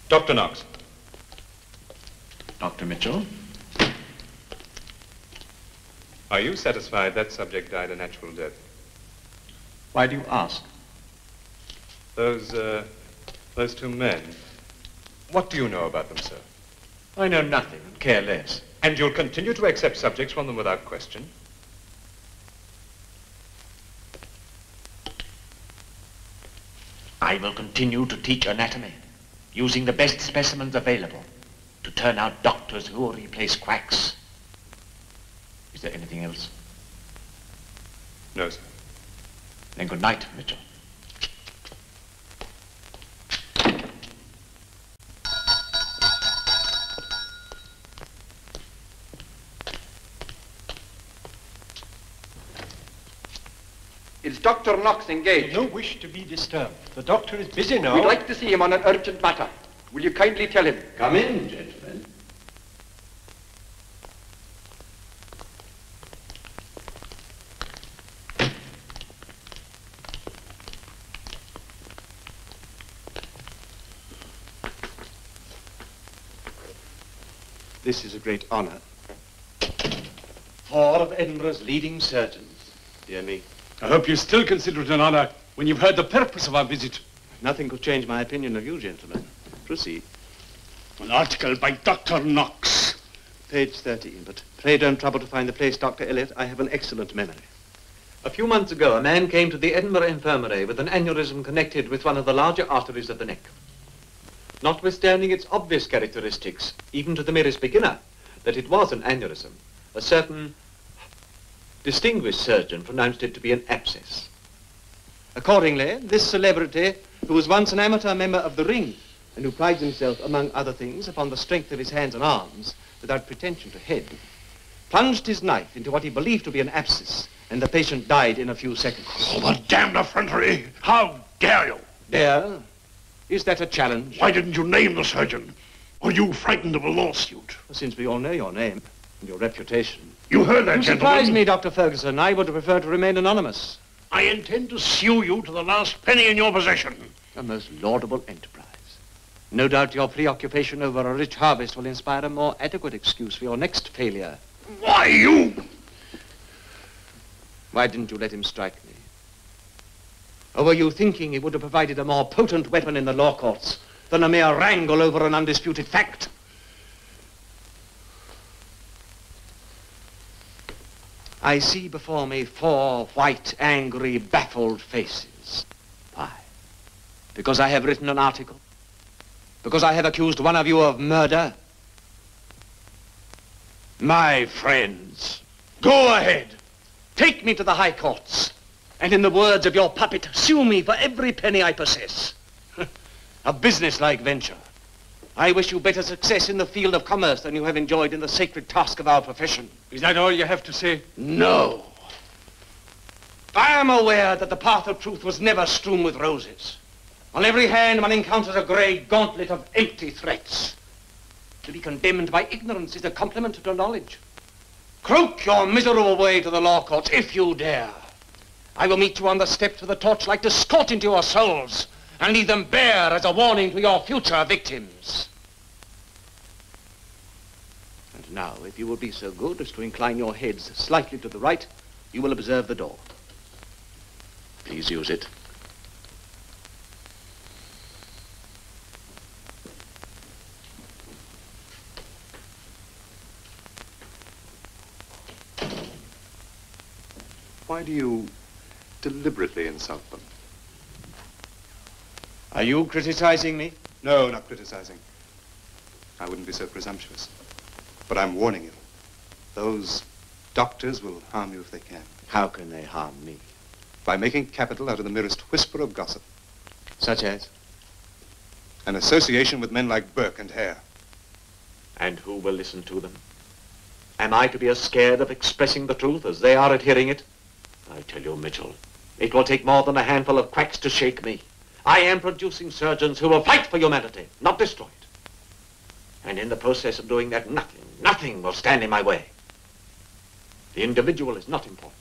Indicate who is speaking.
Speaker 1: Dr. Knox.
Speaker 2: Dr. Mitchell.
Speaker 1: Are you satisfied that subject died a natural death?
Speaker 2: Why do you ask?
Speaker 1: Those two men. What do you know about them, sir?
Speaker 2: I know nothing and care less.
Speaker 1: And you'll continue to accept subjects from them without question?
Speaker 2: I will continue to teach anatomy, using the best specimens available, to turn out doctors who will replace quacks. Is there anything else?
Speaker 1: No, sir.
Speaker 2: Then good night, Mitchell.
Speaker 3: Is Dr. Knox engaged?
Speaker 4: No wish to be disturbed. The doctor is busy now.
Speaker 3: We'd like to see him on an urgent matter. Will you kindly tell him?
Speaker 2: Come in, gentlemen.
Speaker 5: This is a great honor.
Speaker 2: 4 of Edinburgh's leading surgeons.
Speaker 5: Dear me.
Speaker 6: I hope you still consider it an honor when you've heard the purpose of our visit.
Speaker 5: Nothing could change my opinion of you, gentlemen. Proceed.
Speaker 6: An article by Dr. Knox.
Speaker 5: Page 13, but pray don't trouble to find the place, Dr. Elliot. I have an excellent memory.
Speaker 7: A few months ago, a man came to the Edinburgh Infirmary with an aneurysm connected with one of the larger arteries of the neck. Notwithstanding its obvious characteristics, even to the merest beginner, that it was an aneurysm, a certain distinguished surgeon pronounced it to be an abscess.
Speaker 5: Accordingly, this celebrity, who was once an amateur member of the Ring, and who prides himself, among other things, upon the strength of his hands and arms, without pretension to head, plunged his knife into what he believed to be an abscess, and the patient died in a few seconds.
Speaker 6: Oh, the damned effrontery! How dare you?
Speaker 5: Dare? Is that a challenge?
Speaker 6: Why didn't you name the surgeon? Are you frightened of a lawsuit?
Speaker 5: Since we all know your name and your reputation.
Speaker 6: You heard that,
Speaker 5: You
Speaker 6: gentleman?
Speaker 5: surprise me, Dr. Ferguson. I would prefer to remain anonymous.
Speaker 6: I intend to sue you to the last penny in your possession.
Speaker 5: A most laudable enterprise. No doubt your preoccupation over a rich harvest will inspire a more adequate excuse for your next failure.
Speaker 6: Why, you?
Speaker 5: Why didn't you let him strike me? Or were you thinking he would have provided a more potent weapon in the law courts than a mere wrangle over an undisputed fact? I see before me 4 white, angry, baffled faces. Why? Because I have written an article? Because I have accused one of you of murder? My friends, go ahead. Take me to the high courts. And in the words of your puppet, sue me for every penny I possess. A businesslike venture. I wish you better success in the field of commerce than you have enjoyed in the sacred task of our profession.
Speaker 6: Is that all you have to say?
Speaker 5: No. I am aware that the path of truth was never strewn with roses. On every hand one encounters a grey gauntlet of empty threats. To be condemned by ignorance is a compliment to knowledge. Croak your miserable way to the law courts if you dare. I will meet you on the steps with a torchlight to scorch into your souls and leave them bare as a warning to your future victims. And now, if you will be so good as to incline your heads slightly to the right, you will observe the door. Please use it.
Speaker 1: Why do you deliberately insult them?
Speaker 5: Are you criticizing me?
Speaker 1: No, not criticizing. I wouldn't be so presumptuous. But I'm warning you. Those doctors will harm you if they can.
Speaker 5: How can they harm me?
Speaker 1: By making capital out of the merest whisper of gossip.
Speaker 5: Such as?
Speaker 1: An association with men like Burke and Hare.
Speaker 7: And who will listen to them? Am I to be as scared of expressing the truth as they are at hearing it? I tell you, Mitchell, it will take more than a handful of quacks to shake me. I am producing surgeons who will fight for humanity, not destroy it. And in the process of doing that, nothing will stand in my way. The individual is not important.